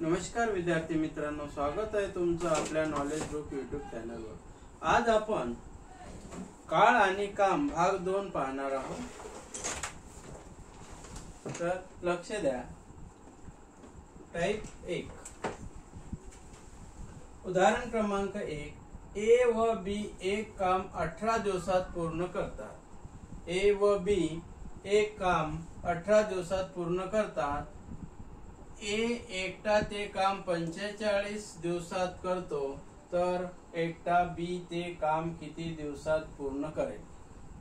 नमस्कार विद्यार्थी मित्रांनो, स्वागत आहे तुमचं आपल्या नॉलेज ग्रुप यूट्यूब चॅनलवर। आज आपण काळ आणि काम भाग 2 पाहणार आहोत। तर लक्ष द्या। टाइप 1, उदाहरण क्रमांक 1, ए व बी एक काम 18 दिवसात पूर्ण करतात। ए व बी एक काम 18 दिवसात पूर्ण करतात। ए एकटा ते काम 45 दिवसात करतो, तर एकटा बी ते काम किती दिवसात पूर्ण करेल?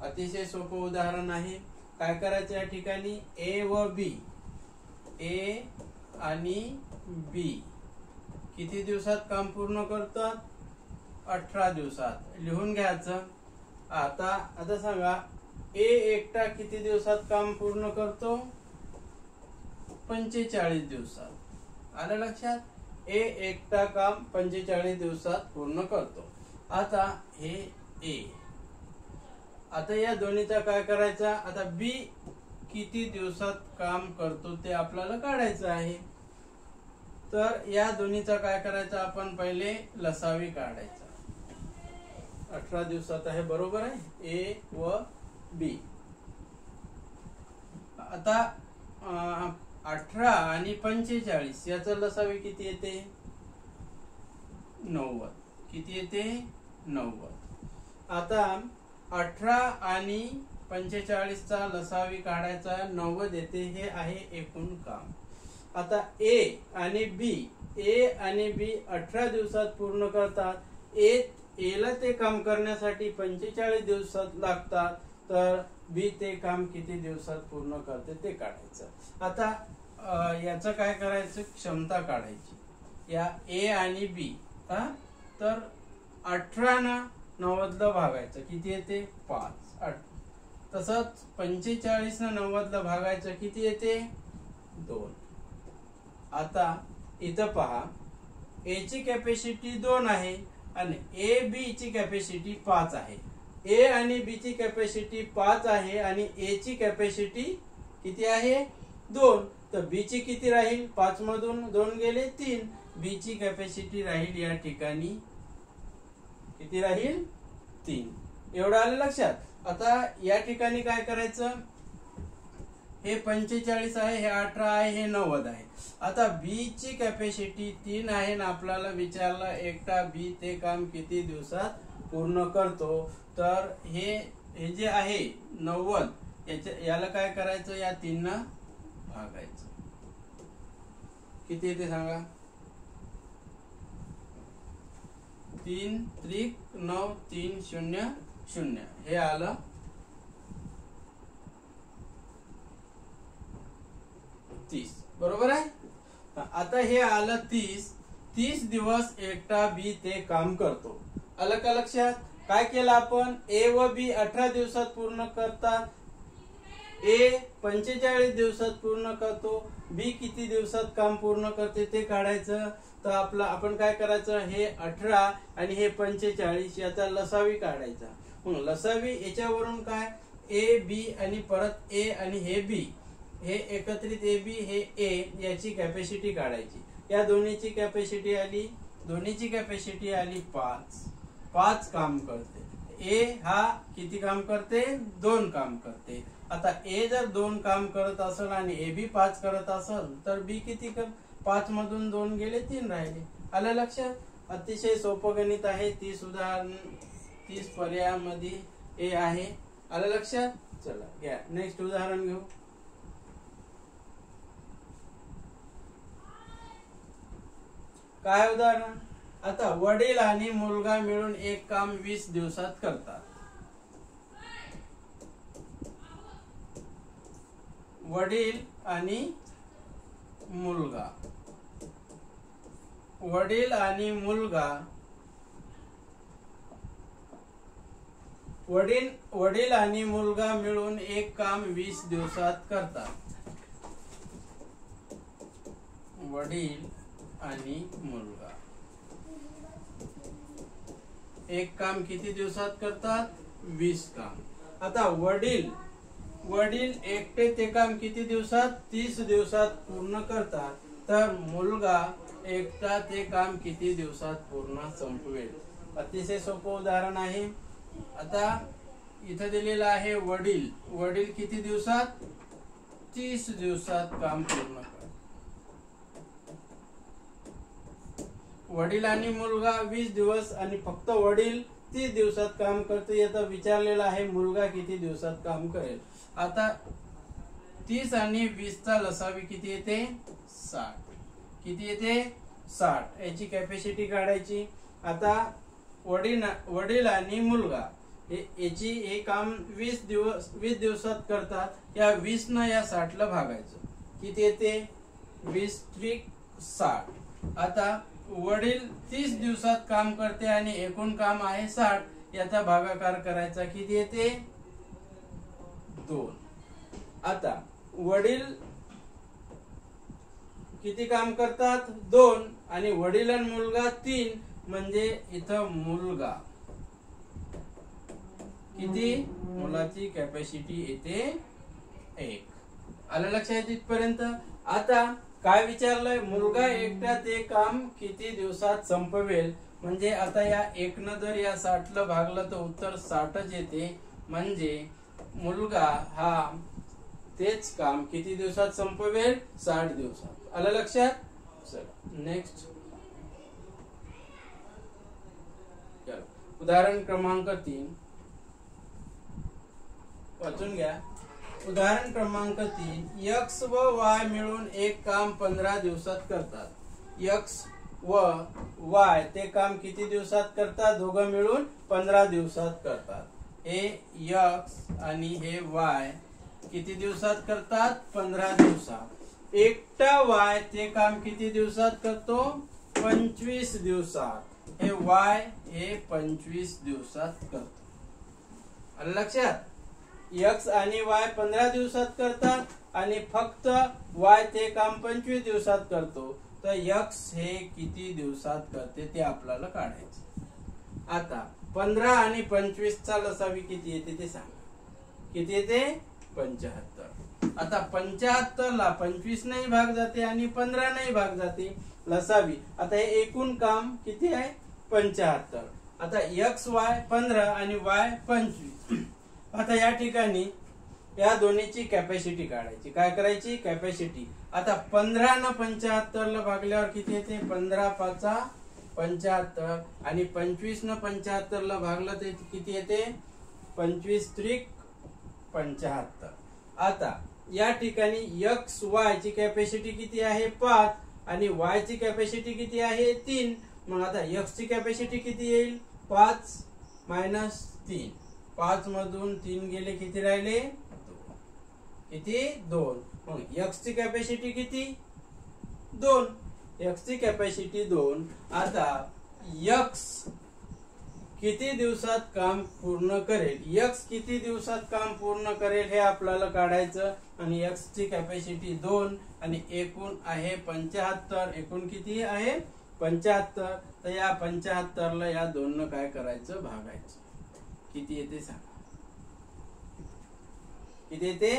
अतिशय सोपं उदाहरण आहे। काय करायचं या ठिकाणी? ए व बी, ए आणि बी किती दिवसात काम पूर्ण करतात? 18 दिवसात। लिहून घ्यायचं। आता सांगा, ए एकटा किती दिवसात काम पूर्ण करतो? 45 दिवसात। आलं लक्षात? ए एकटा काम 45 दिवसात पूर्ण करतो। आता हे ए, आता या दोन्हीचा काय करायचा? आता बी किती दिवसात काम करतो ते आपल्याला काढायचं आहे। तर या दोन्हीचा काय करायचं? आपण पहिले लसावी काढायचा। 18 दिवसात आहे, बरोबर आहे, ए व बी। आता 18 आणि 45 याचा लसावी किती येते? 90। किती येते? 90। आता 18 आणि 45 चा लसावी काढायचा 90 येते। हे आहे एकूण काम। आता ए आणि बी 18 दिवसात पूर्ण करतात। एला ते काम करण्यासाठी 45 दिवसात लागतात, तर बी ते काम किती दिवसात पूर्ण करते ते काढायचं। आता याचं काय करायचं? क्षमता काढायची या ए आणि बी। तर 18 ना 90 ला भागायचं, किती येते? 5। तसंच 45 ना 90 ला भागायचं, किती येते? 2। आता इथं पहा, ए ची कॅपॅसिटी 2 आहे आणि ए बी ची कॅपॅसिटी 5 आहे। ए आणि बी ची कॅपॅसिटी 5 आहे आणि ए ची कॅपॅसिटी किती आहे? 2। तर बी ची किती राहील? 5 मधून 2 गेले 3। बी ची कॅपॅसिटी राहील या ठिकाणी किती राहील? 3। एवढं आलं लक्षात? आता या ठिकाणी काय करायचं? हे 45 आहे, हे 18 आहे, हे 90 आहे। आता बी ची कॅपॅसिटी 3 आहे आणि आपल्याला विचारलं एकटा बी ते काम किती दिवसात पूर्ण करतो। तर हे जे आहे 90, याला काय करायचं? या 3 ना भागायचं। किती येते सांगा? 3 त्रिक 9, 3 0 0, हे आलं 30, बरोबर आहे। आता हे आलं 30 दिवस एकटा बी ते काम करतो। आलं का लक्षात? काय केलं आपण? ए व बी 18 दिवसात पूर्ण करतात। ए 45 दिवसात पूर्ण करतो। बी किती दिवसात काम पूर्ण करते ते काढायचं। तर आपण काय करायचं? हे 18 आणि हे 45 याचा लसावी काढायचा। मग लसावी याच्यावरून काय? ए बी आणि परत ए आणि हे बी, हे एकत्रित ए बी हे ए, याची कॅपॅसिटी काढायची। या दोन्हीची कॅपॅसिटी आली 5 काम करते। ए हा किती काम करते? 2 काम करते। आता ए जर 2 काम करत असेल आणि ए बी 5 करत असेल, तर बी किती 5 मधून 2 गेले 3 राहिले। आलं लक्षात? अतिशय सोपं गणित आहे। 30 उदाहरण 30 पर्यायामध्ये ए आहे। आलं लक्षात? चला घ्या नेक्स्ट उदाहरण घेऊ। काय उदाहरण? आता वडील आणि मुलगा मिळून एक काम 20 दिवसात करतात। वडील आणि मुलगा मिळून एक काम 20 दिवसात करतात। वडील आणि मुलगा एक काम किती दिवसात करतात? 20 काम। आता वडील एकटे ते काम किती दिवसात? 30 दिवसात पूर्ण करतात। तर मुलगा एकटा ते काम किती दिवसात पूर्ण संपवेल. अतिशय सोपं उदाहरण आहे. आता इथं दिलेलं आहे वडील. वडील किती दिवसात? 30 दिवसात काम पूर्ण कर. वडील आणि मुलगा 20 दिवस आणि फक्त वडील 30 दिवसात काम करते. आता विचारलेलं आहे मुलगा किती दिवसात काम करेल. आता 30 आणि 20 चा लसावी किती येते? 60. किती येते? 60. याची कॅपॅसिटी काढायची. आता वडील आणि मुलगा हे काम 20 दिवसात करतात. या 20 न या 60 ला भागायचं. किती येते? 20 त्रिक 60. आता वडील 30 दिवसात काम करते आणि एकूण काम आहे 60. याचा भागाकार करायचा. किती येते? 2. आता वडील किती काम करतात? 2 आणि वडील आणि मुलगा 3 म्हणजे इथं मुलगा किती? मुलाची कॅपॅसिटी येते 1. आलं लक्षात इथपर्यंत? आता काय विचारलंय? मुलगा एकटा ते काम किती दिवसात संपवेल. म्हणजे आता या 1 न जर या 60 ला भागलं तर उत्तर 60च येते. म्हणजे मुलगा हा तेच काम किती दिवसात संपवेल? 60 दिवसात. आलं लक्षात? चला नेक्स्ट उदाहरण क्रमांक 3 वाचून घ्या. उदाहरण क्रमांक 3. एक्स व वाय मिळून एक काम 15 दिवसात करतात. एक्स व वाय ते काम किती दिवसात करतात? दोघं मिळून 15 दिवसात करतात. हे एक्स आणि हे वाय किती दिवसात करतात? 15 दिवसात. एकटा वाय ते काम किती दिवसात करतो? 25 दिवसात. हे वाय हे 25 दिवसात करतो. आलं लक्षात? एक्स आणि वाय 15 दिवसात करतात आणि फक्त वाय ते काम 25 दिवसात करतो. तर एक्स हे किती दिवसात करते ते आपल्याला काढायचं. आता 15 आणि 25 चा लसावी किती येते ते सांगा. किती येते? 75. आता 75 ला 25 नाही भाग जाते आणि 15 नाही भाग जाते. लसावी आता हे एकूण काम किती आहे? 75. आता एक्स वाय 15 आणि वाय 25. आता या ठिकाणी या दोन्हीची कॅपॅसिटी काढायची. काय करायची? कॅपॅसिटी. आता 15 न 75 ला भागल्यावर किती येते? 15 5 75 आणि 25 न 75 ला भागलं तर किती येते? 25 त्रिक 75. आता या ठिकाणी एक्स वाय ची कॅपॅसिटी किती आहे? 5 आणि वाय ची कॅपॅसिटी किती आहे? 3. मग आता एक्स ची कॅपॅसिटी किती येईल? 5 मायनस 3. 5 मधून 3 गेले किती राहिले? 2. किती? 2. मग एक्स ची कॅपॅसिटी किती? 2. एक्स ची कॅपॅसिटी 2. आता एक्स किती दिवसात काम पूर्ण करेल? एक्स किती दिवसात काम पूर्ण करेल हे आपल्याला काढायचं. आणि एक्स ची कॅपॅसिटी 2 आणि एकूण आहे 75. एकूण किती आहे? 75. तर या 75 ला या 2 न काय करायचं? भागायचं. किती येते सांगा. किती येते?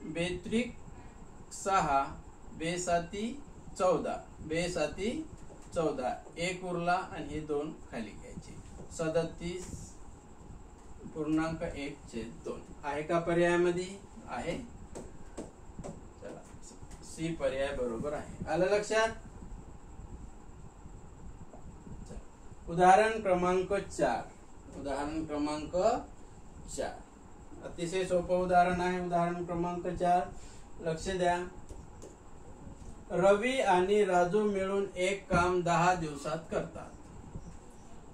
2 त्रिक 6 2 साती 14 2 साती 14. 1 उरला आणि हे 2 खाली घ्यायचे. 37.1/2 आहे का पर्यायामध्ये? आहे. चला सी पर्याय बरोबर आहे. आलं लक्षात? उदाहरण क्रमांक 4. उदाहरण क्रमांक 4 अतिशय सोपं उदाहरण आहे. उदाहरण क्रमांक 4 लक्ष द्या. रवी आणि राजू मिळून एक काम 10 दिवसात करतात.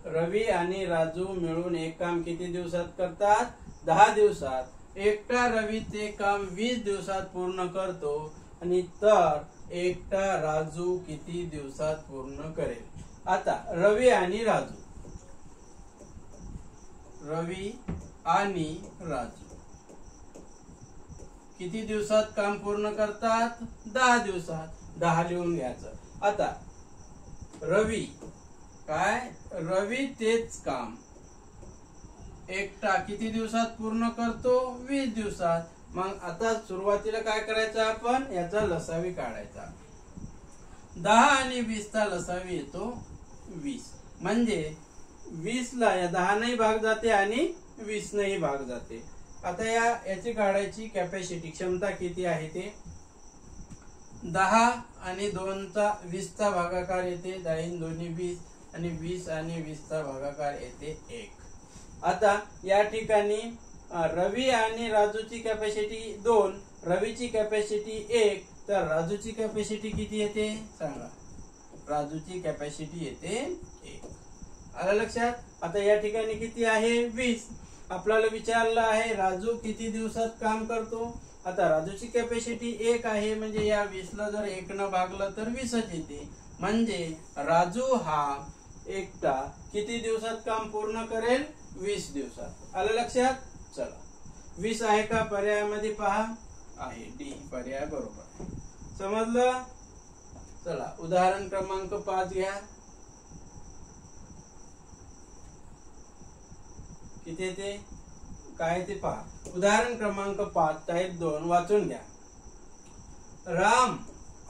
रवी आणि राजू मिळून एक काम किती दिवसात करतात? 10 दिवसात. एकटा रवी ते काम 20 दिवसात पूर्ण करतो आणि तर एकटा राजू किती दिवसात पूर्ण करेल? आता रवी आणि राजू किती दिवसात काम पूर्ण करतात? 10 दिवसात. 10 लिहून घ्यायचं. आता रवी तेच काम एकटा किती दिवसात पूर्ण करतो? 20 दिवसात. मग आता सुरुवातीला काय करायचं? आपण याचा लसावी काढायचा. 10 आणि 20 चा लसावी येतो 20. म्हणजे 20 ला या 10 नाही भाग जाते आणि 20 नाही भाग जाते. आता याची काढायची कॅपॅसिटी क्षमता किती आहे ते 10 आणि 2 चा 20 चा भागाकार येते 10 दोन्ही 20 आणि 20 आणि 20 चा भागाकार येते 1. आता या ठिकाणी रवी आणि राजूची कॅपॅसिटी 2, रवीची कॅपॅसिटी 1, तर राजूची कॅपॅसिटी किती येते सांगा. राजूची कॅपॅसिटी येते 1. आलं लक्षात. आता या ठिकाणी किती आहे 20. आपल्याला विचारलं आहे राजू किती दिवसात काम करतो. आता राजूची कॅपॅसिटी 1 आहे म्हणजे या 20 ला जर 1 न भागलं तर 20च येते. म्हणजे राजू हा एकटा किती दिवसात काम पूर्ण करेल 20 दिवसात. आलं लक्षात. चला 20 आहे का पर्यायामध्ये पहा आहे डी पर्याय बरोबर आहे. समजलं. चला उदाहरण क्रमांक 5 घ्या. किती येते काय ते पहा. उदाहरण क्रमांक 5 टाईप 2 वाचून घ्या. राम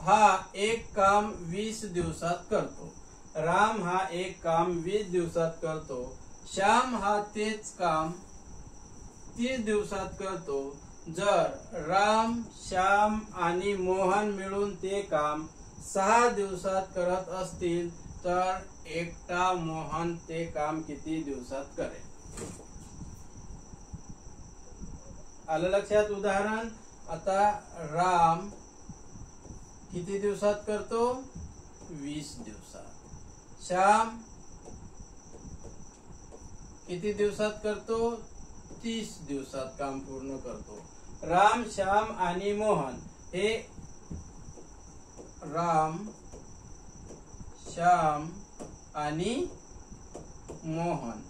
हा एक काम 20 दिवसात करतो. राम हा एक काम 20 दिवसात करतो. श्याम हा तेच काम 30 दिवसात करतो. जर राम, श्याम आणि मोहन मिळून ते काम 6 दिवसात करत असतील तर एकटा मोहन ते काम किती दिवसात करेल. आलं लक्षात. उदाहरण आता राम किती दिवसात करतो 20 दिवसात. श्याम किती दिवसात करतो 30 दिवसात काम पूर्ण करतो. राम, श्याम आणि मोहन हे राम, श्याम आणि मोहन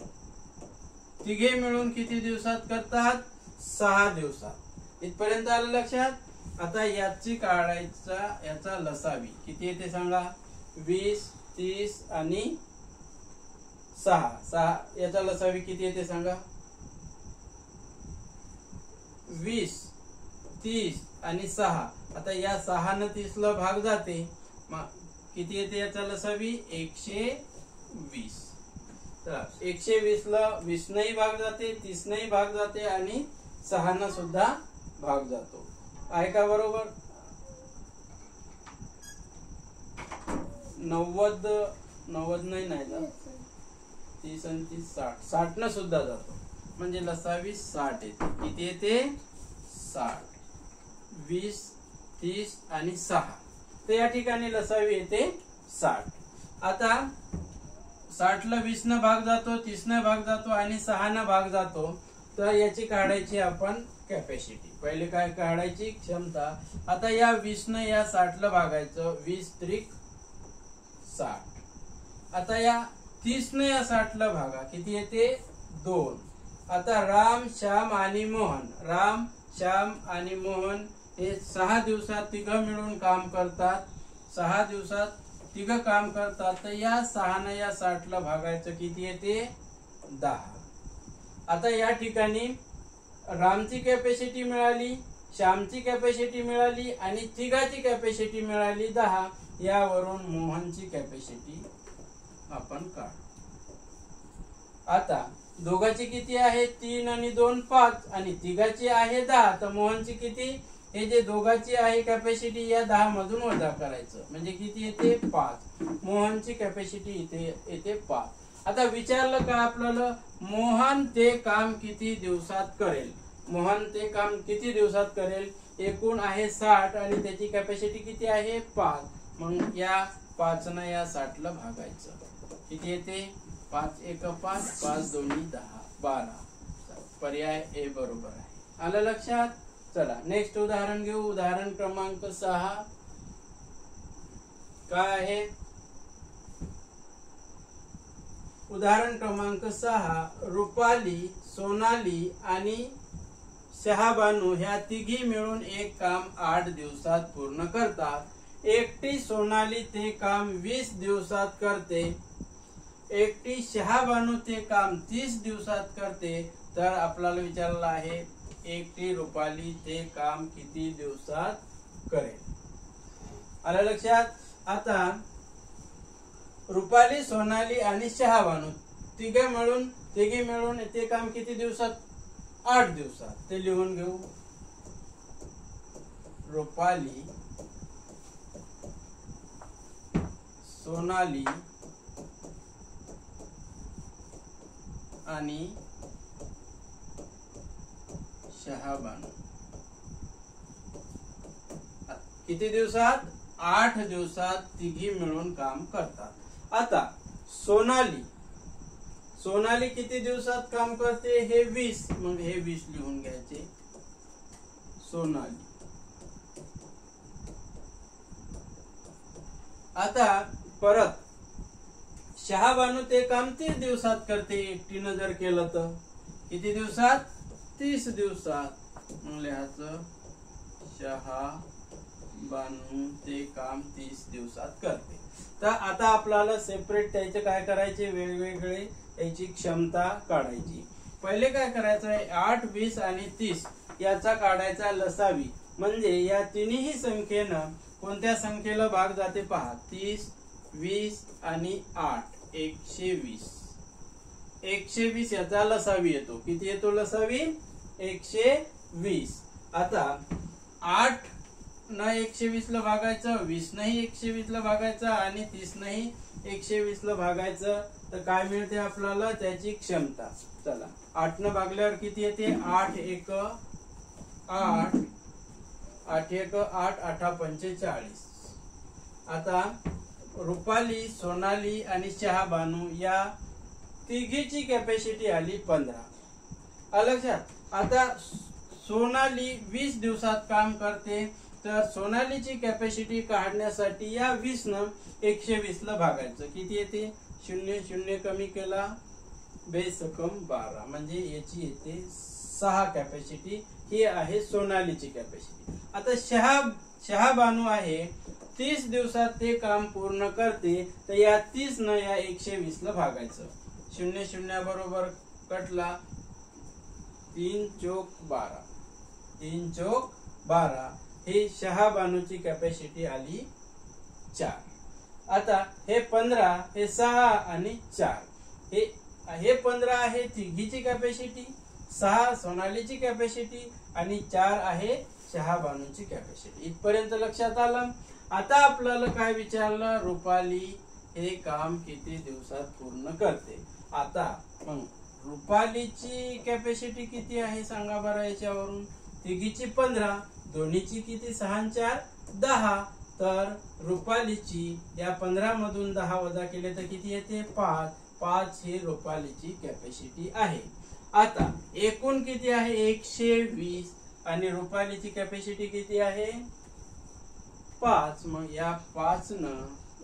तिघे मिळून किती दिवसात करतात 6 दिवसात. इथपर्यंत आलं लक्षात. आता याची काढायचा याचा लसावी किती येते सांगा. 20, 30 आणि 6 याचा लसावी किती येते सांगा. 20, 30 आणि 6. आता या 6 न 30 ला भाग जाते मग किती येते याचा लसावी 120. तर 120 ला 20 नाही भाग जाते 30 नाही भाग जाते आणि 6 न सुद्धा भाग जातो. आहे का बरोबर. 90 नाही जात 30 आणि 30 60 न सुद्धा जातो. म्हणजे लसावी 60 येते. किती येते 60. 20, 30 आणि 6. तर या ठिकाणी लसावी येते 60. आता 60 ला 20 न भाग जातो 30 न भाग जातो आणि 6 न भाग जातो. तर याची काढायची आपण कॅपॅसिटी. पहिले काय काढायची क्षमता. आता या 20 न या 60 ला भागायचं 20 त्रिक 60. आता या 30 न या 60 ला भागा किती येते 2. आता राम, श्याम आणि मोहन राम, श्याम आणि मोहन हे 6 दिवसात तिघं मिळून काम करतात. 6 दिवसात तिघं काम करतात. तर या 6 न या 60 ला भागायचं किती येते 10. आता या ठिकाणी रामची कॅपॅसिटी मिळाली, श्यामची कॅपॅसिटी मिळाली आणि तिघाची कॅपॅसिटी मिळाली 10. यावरून मोहनची कॅपॅसिटी आपण काढू. आता दोघांची किती आहे 3 आणि 2 5 आणि तिघाची आहे 10. तर मोहनची किती हे जे दोघांची आहे कॅपॅसिटी या 10 मधून वजा करायचं म्हणजे किती येते 5. मोहनची कॅपॅसिटी इथे येते 5. आता विचारलं का आपल्याला मोहन ते काम किती दिवसात करेल. मोहन ते काम किती दिवसात करेल. एकूण आहे 60 आणि त्याची कॅपॅसिटी किती आहे 5. मग या 5 न या 60 ला भागायचं किती येते 5 1 5 5 दोन्ही 10 12. पर्याय ए बरोबर आहे. आलं लक्षात. चला नेक्स्ट उदाहरण घेऊ. उदाहरण क्रमांक 6 काय आहे. उदाहरण क्रमांक 6 रुपाली, सोनाली आणि शहाबानू ह्या तिघी मिळून एक काम 8 दिवसात पूर्ण करतात. एकटी सोनाली ते काम 20 दिवसात करते. एकटी शहाबानू ते काम 30 दिवसात करते. तर आपल्याला विचारलं आहे एकटी रुपाली ते काम किती दिवसात करेल. आलं लक्षात. आता रुपाली, सोनाली आणि शहाबानू तिघे मिळून ते काम किती दिवसात? 8 दिवसात. ते लिहून घेऊ. रुपाली, सोनाली आणि शहाबानू किती दिवसात? 8 दिवसात तिघी मिळून काम करतात. आता सोनाली किती दिवसात काम करते? हे 20. मग हे 20 लिहून घ्यायचे. सोनाली. आता परत शहाबानू ते काम 30 दिवसात करते. एकटीनं जर केलं तर किती दिवसात? 30 दिवसात. मग लिहायचं शहाबानू ते काम 30 दिवसात करते. तर आता आपल्याला सेपरेट त्याचे काय करायचे? वेगवेगळे याची क्षमता काढायची. पहिले काय करायचं आहे? 8, 20 आणि 30 याचा काढायचा लसावी. म्हणजे या तिन्ही संख्येनं कोणत्या संख्येला भाग जाते पहा. 30, 20 आणि 8 120. 120 याचा लसावी येतो. किती येतो लसावी? 120. आता 8 न 120 ला भागायचं, 20 नाही 120 ला भागायचं आणि 30 नाही 120 ला भागायचं. तर काय मिळते आपल्याला? त्याची क्षमता. चला 8 न भागल्यावर किती येते? 8 1 8 8 1 8 8 45. आता रुपाली, सोनाली आणि शहाबानू या तिघीची कॅपॅसिटी आली 15. लक्षात. आता सोनाली 20 दिवसात काम करते. तर सोनालीची कॅपॅसिटी काढण्यासाठी या 20 न 120 ला भागायचं. किती येते? 0 0 कमी केला बेसकम 12. म्हणजे याची येते 6 कॅपॅसिटी. ही आहे सोनालीची कॅपॅसिटी. आता शहाबानू आहे 30 दिवसात ते काम पूर्ण करते. तर या 30 न या 120 ला भागायचं. 0 0 बरोबर कटला. 3 चौक 12. 3 चौक 12. हे शहाबानूची कॅपॅसिटी आली 4. आता हे 15 हे 6 आणि 4 हे 15 आहे तिघीची कॅपॅसिटी, 6 सोनालीची कॅपॅसिटी आणि 4 आहे शहाबानूची कॅपॅसिटी. इथपर्यंत लक्षात आलं. आता आपल्याला काय विचारलं? रुपाली हे काम किती दिवसात पूर्ण करते. आता मग रुपालीची कॅपॅसिटी किती आहे सांगा बरं याच्यावरून. तिघीची 15, दोन्हीची किती? 6 आणि 4 10. तर रुपालीची या 15 मधून 10 वजा केले तर किती येते? 5. 5 ही रुपालीची कॅपॅसिटी आहे. आता एकूण किती आहे? 120 आणि रुपालीची कॅपॅसिटी किती आहे? 5. मग या 5 न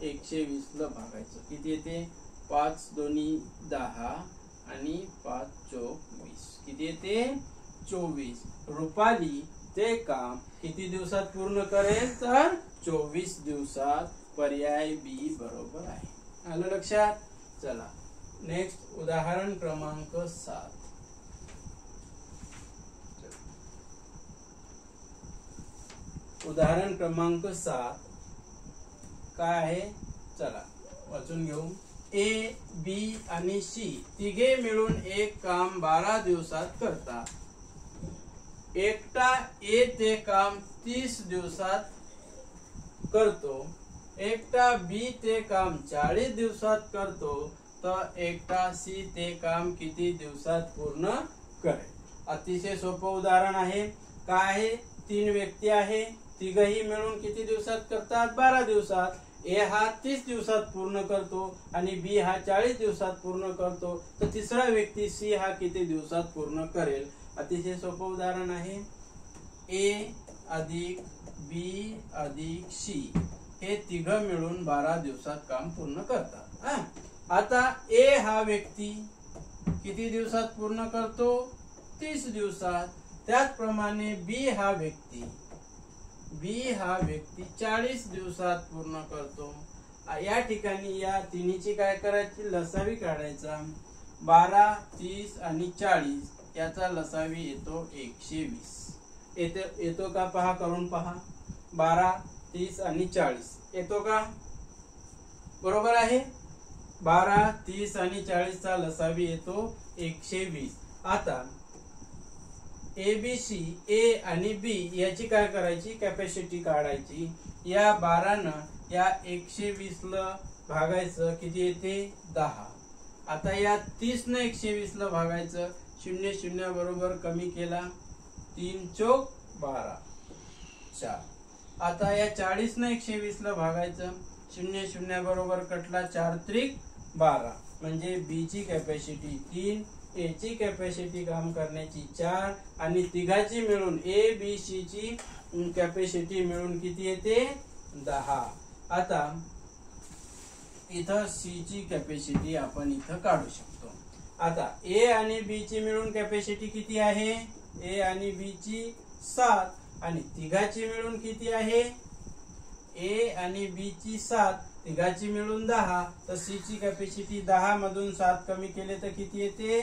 120 ला भागायचं. किती येते? 5 दोन्ही 10 आणि 5 चौक 20. किती येते? 24. रुपाली ते काम किती दिवसात पूर्ण करेल? तर 24 दिवसात. पर्याय बी बरोबर आहे. आलं लक्षात. चला नेक्स्ट उदाहरण क्रमांक 7. उदाहरण क्रमांक 7 काय आहे? चला वाचून घेऊ. ए, बी आणि सी तिघे मिळून एक काम 12 दिवसात करतात. एकटा ए ते काम 30 दिवसात करतो. एकटा बी ते काम 40 दिवसात करतो. तर एकटा सी ते काम किती दिवसात पूर्ण करेल? अतिशय सोपं उदाहरण आहे. काय आहे? 3 व्यक्ती आहे. तिघही मिळून किती दिवसात करतात? 12 दिवसात. ए हा 30 दिवसात पूर्ण करतो आणि बी हा 40 दिवसात पूर्ण करतो. तर तिसरा व्यक्ती सी हा किती दिवसात पूर्ण करेल? अतिशय सोपं उदाहरण आहे. ए अधिक बी अधिक सी हे तिघ मिळून 12 दिवसात काम पूर्ण करतात. आता ए हा व्यक्ती किती दिवसात पूर्ण करतो? 30 दिवसात. त्याचप्रमाणे बी हा व्यक्ती 40 दिवसात पूर्ण करतो. या ठिकाणी या तिन्हीची काय करायची? लसावी काढायचा. 12, 30 आणि 40 याचा लसावी येतो 120. येतो का? पहा करून पहा. 12, 30 आणि 40 येतो का? बरोबर आहे. 12, 30 आणि 40 चा लसावी येतो 120. आता ABC ए आणि बी याची काय करायची, कॅपॅसिटी काढायची. या 12 या 120 ला भागायचं, किती येते 10. आता या 30 ने 120 ला भागायचं, 0 0 बरोबर कमी केला, 3 चौक 12 4. आता या 40 ने 120 ला भागायचं, 0 0 बरोबर कटला, 4 त्रिक 12. म्हणजे बी ची कॅपॅसिटी 3, ए ची कॅपॅसिटी काम करण्याची 4 आणि तिघाची मिळून ए बी सी ची कॅपॅसिटी मिळून किती येते 10. आता इथं सी ची कॅपॅसिटी आपण इथं काढू शकतो. आता ए आणि बी ची मिळून कॅपॅसिटी किती आहे, ए आणि बी ची 7 आणि तिघाची मिळून किती आहे, ए आणि बी ची 7 तिघाची मिळून 10. तर सी ची कॅपॅसिटी 10 मधून 7 कमी केले तर किती येते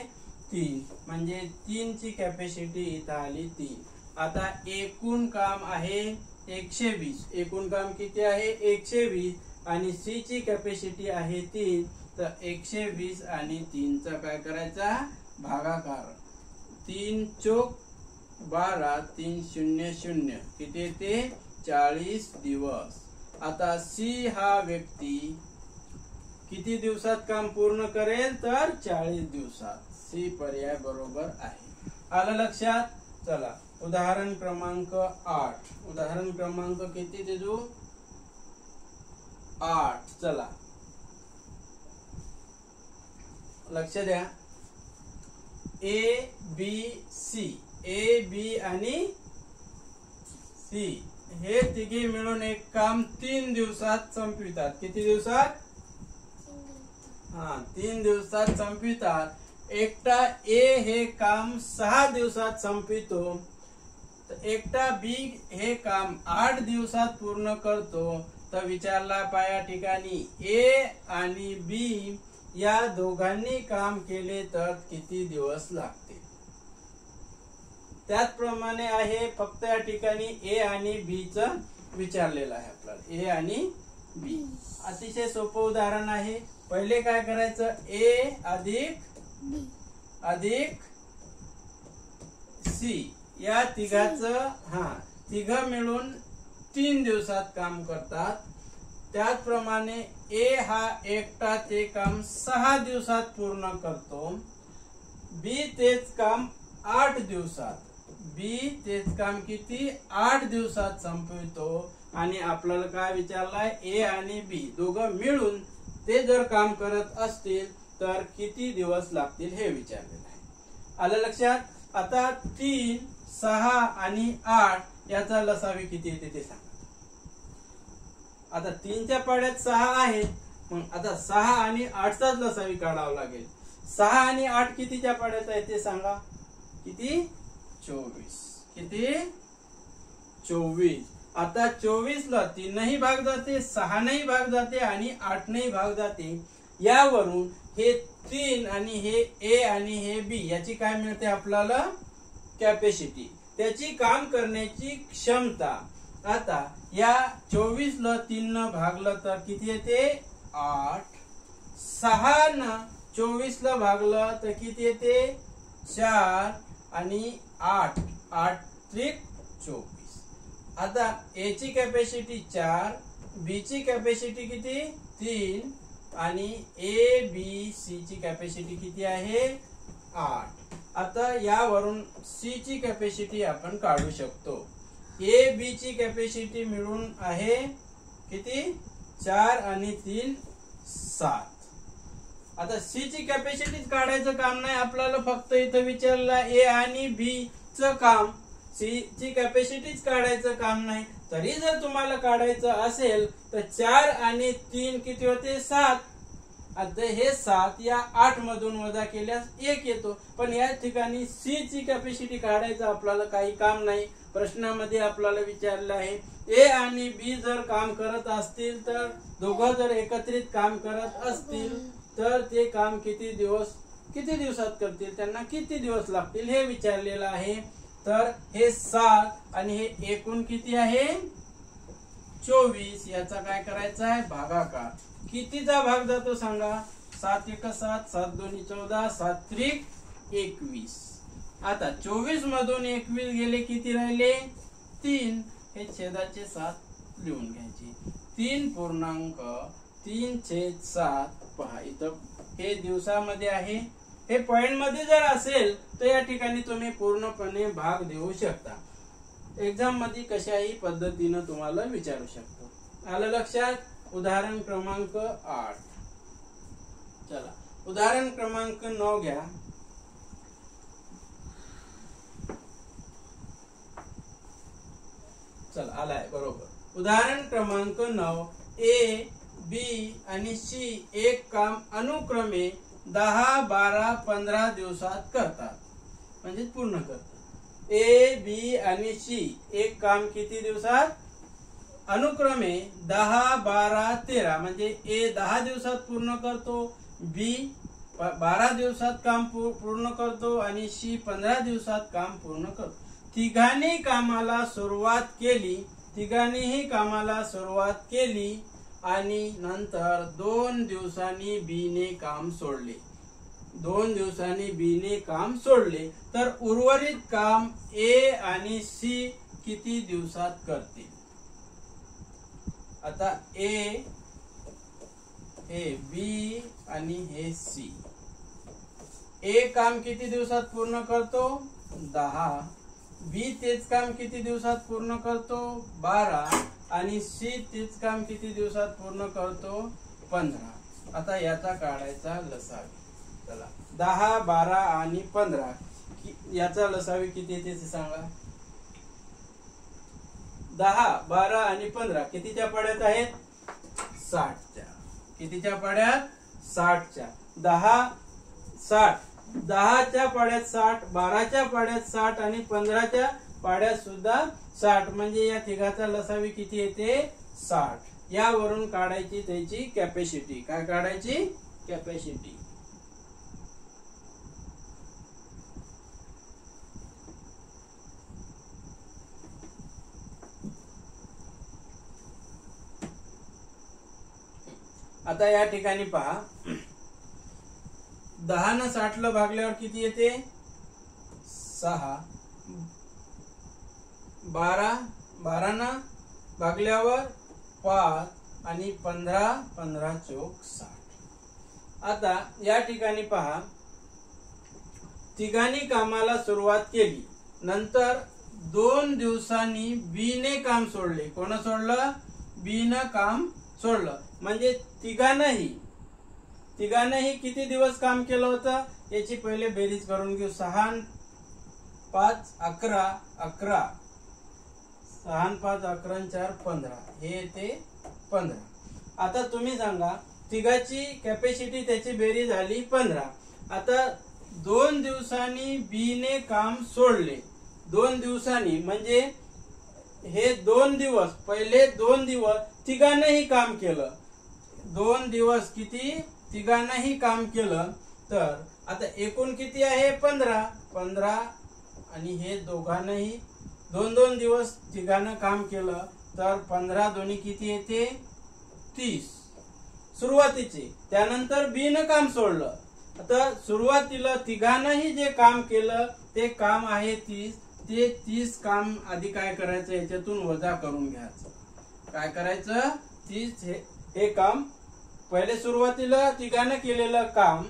3. म्हणजे 3 ची कॅपॅसिटी इथं आली 3. आता एकूण काम आहे 120. एकूण काम किती आहे 120 आणि सी ची कॅपॅसिटी आहे 3. तर 120 आणि 3 चा काय करायचा भागाकार, 3 चौक 12, 3 0 0 किती येते 40 दिवस. आता सी हा व्यक्ती किती दिवसात काम पूर्ण करेल, तर 40 दिवसात. सी पर्याय बरोबर आहे. आलं लक्षात. चला उदाहरण क्रमांक 8. उदाहरण क्रमांक किती देऊ 8. चला लक्ष द्या. A B C, A B आणि सी हे तिघे मिळून एक काम 3 दिवसात संपवितात. किती दिवसात, 3 दिवसात संपवितात. एकटा ए हे काम 6 दिवसात संपवितो, तर एकटा बी हे काम 8 दिवसात पूर्ण करतो. तर विचारला पाया ठिकाणी ए आणि बी या दोघांनी काम केले तर किती दिवस लागतील. त्याचप्रमाणे आहे, फक्त या ठिकाणी ए आणि बी च विचारलेलं आहे आपल्याला. ए आणि बी अतिशय सोपं उदाहरण आहे. पहिले काय करायचं, ए अधिक सी या तिघाचं तिघ मिळून 3 दिवसात काम करतात. त्याचप्रमाणे ए हा एकटा ते काम 6 दिवसात पूर्ण करतो. बी तेच काम 8 दिवसात. बी तेच काम किती 8 दिवसात संपवितो. आणि आपल्याला काय विचारलाय, ए आणि बी दोघं मिळून ते जर काम करत असतील तर किती दिवस लागतील हे विचारलेलं आहे. आलं लक्षात. आता 3, 6 आणि 8 याचा लसावी किती येते ते सांगा. आता 3 च्या पाड्यात 6 आहेत, मग आता 6 आणि 8 चाच लसावी काढावा लागेल. 6 आणि 8 कितीच्या पाड्यात आहे ते सांगा. किती 24. किती 24. आता 24 ला 3 नाही भाग जाते, 6 नाही भाग जाते आणि 8 नाही भाग जाते. यावरून हे 3 आणि हे ए आणि हे बी याची काय मिळते आपल्याला कॅपॅसिटी, त्याची काम करण्याची क्षमता. आता या 24 ला 3 न भागलं तर किती येते 8. 6 न 24 ला भागलं तर किती येते 4 आणि 8 त्रिक 24. आता ए ची कॅपॅसिटी 4, बी ची कॅपॅसिटी किती 3 आणि ए बी सी ची कॅपॅसिटी किती आहे 8. आता यावरून सी ची कॅपॅसिटी आपण काढू शकतो. ए बी ची कॅपॅसिटी मिळून आहे किती 4 आणि 3 7. आता सी ची कॅपॅसिटीच काढायचं काम नाही आपल्याला, फक्त इथं विचारला ए आणि बी च काम. सी ची कॅपॅसिटीच काढायचं काम नाही. तरी जर तुम्हाला काढायचं असेल तर 4 आणि 3 किती होते 7. आता हे 7 या 8 मधून वजा केल्यास 1 येतो. पण या ठिकाणी सी ची कॅपॅसिटी काढायचं आपल्याला काही काम नाही. प्रश्नामध्ये आपल्याला विचारलं आहे ए आणि बी जर काम करत असतील तर दोघं जर एकत्रित काम करत असतील तर ते काम किती दिवसात करतील, त्यांना किती दिवस लागतील हे विचारलेलं आहे. तर हे 7 आणि हे एकूण किती आहे 24 याचा काय करायचा आहे भागाकार. कितीचा भाग जातो सांगा. 7 1 7, 7 2 14, 7 3 21. आता 24 मधून 21 गेले किती राहिले 3. हे छेदाचे 7 लिहून घ्यायचे. 3.3/7 पहा इथं हे दिवसामध्ये आहे. हे पॉइंट मध्ये जर असेल तर या ठिकाणी तुम्ही पूर्णपणे भाग देऊ शकता. एक्झाम मध्ये कशाही पद्धतीनं तुम्हाला विचारू शकतो. आलं लक्षात. उदाहरण क्रमांक 8. चला उदाहरण क्रमांक 9 घ्या. चला आलाय बरोबर. उदाहरण क्रमांक 9. ए, बी आणि सी एक काम अनुक्रमे 10, 12, 15 दिवसात करतात. म्हणजे पूर्ण करतात. ए, बी आणि सी एक काम किती दिवसात अनुक्रमे 10, 12, 13 म्हणजे ए 10 दिवसात पूर्ण करतो, बी 12 दिवसात काम पूर्ण करतो आणि सी 15 दिवसात काम पूर्ण करतो. तिघांनीही कामाला सुरुवात केली आणि नंतर 2 दिवसांनी बी ने काम सोडले. 2 दिवसांनी बी ने काम सोडले तर उर्वरित काम ए आणि सी किती दिवसात करतील. आता ए, हे बी आणि हे सी. ए काम किती दिवसात पूर्ण करतो 10. बी तेच काम किती दिवसात पूर्ण करतो 12 आणि सी तेच काम किती दिवसात पूर्ण करतो 15. आता याचा काढायचा लसावी. चला 10, 12 आणि 15 याचा लसावी किती येते ते सांगा. 10, 12 आणि 15 कितीच्या पाड्यात आहेत 60च्या. कितीच्या पाड्यात 60च्या. 10 60, 10च्या पाड्यात 60, 12च्या पाड्यात 60 आणि 15च्या पाड्यात सुद्धा 60 म्हणजे या तिघाचा लसावी किती येते 60. यावरून काढायची त्याची कॅपॅसिटी. काय काढायची कॅपॅसिटी. आता या ठिकाणी पहा 10 न 60 ला भागल्यावर किती येते 6. 12 न भागल्यावर 5 आणि 15 15 चौक 60. आता या ठिकाणी पहा तिघांनी कामाला सुरुवात केली नंतर 2 दिवसांनी बी ने काम सोडले. कोण सोडलं बी न काम सोडलं म्हणजे तिघांनाही किती दिवस काम केलं होतं याची पहिले बेरीज करून घेऊ. 6 5 11 11 6 5 11 4 15 हे येते 15. आता तुम्ही सांगा तिघाची कॅपॅसिटी त्याची बेरीज झाली 15. आता 2 दिवसांनी बी ने काम सोडले. 2 दिवसांनी म्हणजे हे 2 दिवस पहिले 2 दिवस तिघांनाही काम केलं. 2 दिवस किती तिघांनाही काम केलं तर आता एकूण किती आहे 15 आणि हे दोघांनाही 2 दिवस तिघांना काम केलं तर 15 दोन्ही किती येते 30 सुरुवातीचे. त्यानंतर बी न काम सोडलं. आता सुरुवातीला तिघांनाही जे काम केलं ते काम आहे 30. ते 30 काम आधी काय करायचं याच्यातून वजा करून घ्यायचं. काय करायचं 30 हे काम पहिले सुरुवातीला तिघांना केलेलं काम.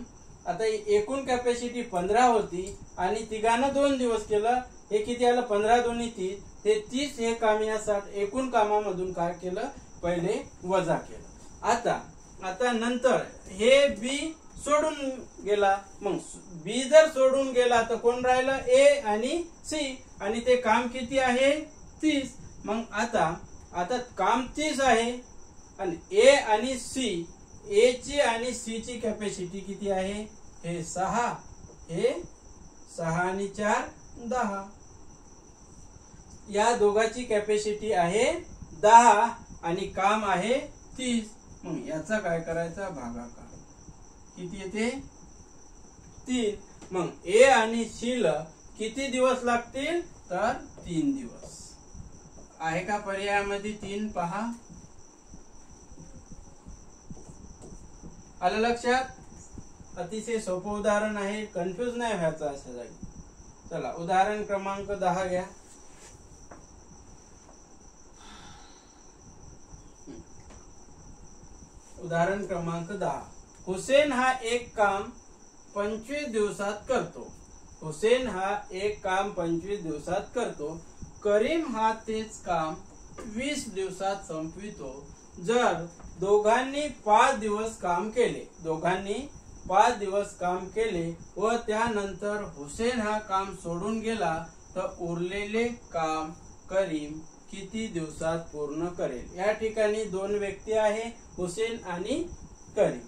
आता एकूण कॅपॅसिटी 15 होती आणि तिघांना 2 दिवस केलं. हे किती आलं 15 दोन्ही 30. हे 30 हे काम या 60 एकूण कामामधून काय केलं पहिले वजा केलं. आता नंतर हे बी सोडून गेला. मग बी जर सोडून गेला तर कोण राहिलं ए आणि सी आणि ते काम किती आहे 30. मग आता काम 30 आहे आणि ए आणि सी ए ची आणि सी ची कॅपॅसिटी किती आहे हे 6. हे 6 आणि 4 10. या दोघांची कॅपॅसिटी आहे 10 आणि काम आहे 30. मग याचा काय करायचा भागाकार. किती येते 3. मग ए आणि सी ला किती दिवस लागतील तर 3 दिवस. आहे का पर्यायामध्ये 3 पहा. आलं लक्षात? अतिशय सोपं उदाहरण आहे, कन्फ्यूज नाही व्हायचं अशा जागी. चला उदाहरण क्रमांक 10 घ्या. उदाहरण क्रमांक 10. हुसेन हा एक काम 25 दिवसात करतो. हुसेन हा एक काम 25 दिवसात करतो. करीम हा तेच काम 20 दिवसात संपवितो. जर दोघांनी 5 दिवस काम केले, दोघांनी 5 दिवस काम केले व त्यानंतर हुसेन हा काम सोडून गेला, तर उरलेले काम करीम किती दिवसात पूर्ण करेल? या ठिकाणी 2 व्यक्ती आहे, हुसेन आणि करीम.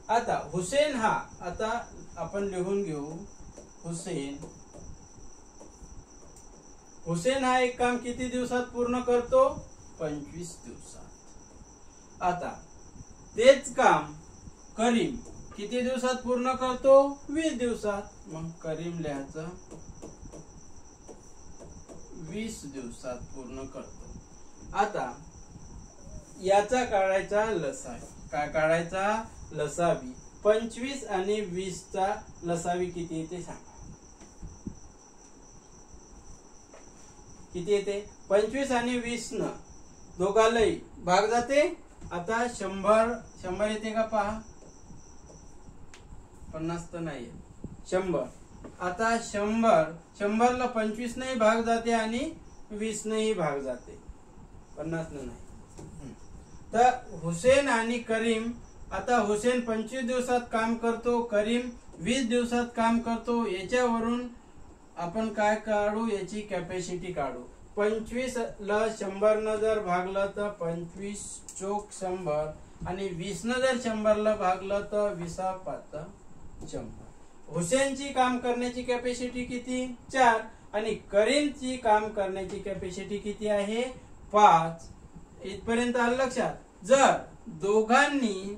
आता हुसेन हा, आता आपण लिहून घेऊ, हुसेन हा एक काम किती दिवसात पूर्ण करतो? 25 दिवसात. आता तेच काम करीम किती दिवसात पूर्ण करतो? 20 दिवसात. मग करीम लिहायचं 20 दिवसात पूर्ण करतो. आता याचा काढायचा लसावी. काय काढायचा? लसावी. 25 आणि 20 चा लसावी किती येते सांगा? किती येते? 25 आणि 20 न दोघालाही भाग जाते. आता 100 येते का पहा? 50 तर नाही, 100. आता 100 ला 25 नाही भाग जाते आणि 20 नाही भाग जाते, 50 नाही. तर हुसेन आणि करीम, आता हुसेन 25 दिवसात काम करतो, करीम 20 दिवसात काम करतो. याच्यावरून आपण काय काढू? याची कॅपॅसिटी काढू. 25 ला 100 न जर भागलं तर 25 चोक 100 आणि 20 न जर 100 ला भागलं तर 20 5 100. हुसेनची काम करण्याची कॅपॅसिटी किती? 4 आणि करीमची काम करण्याची कॅपॅसिटी किती आहे? 5. इथपर्यंत आलं लक्षात? जर दोघांनी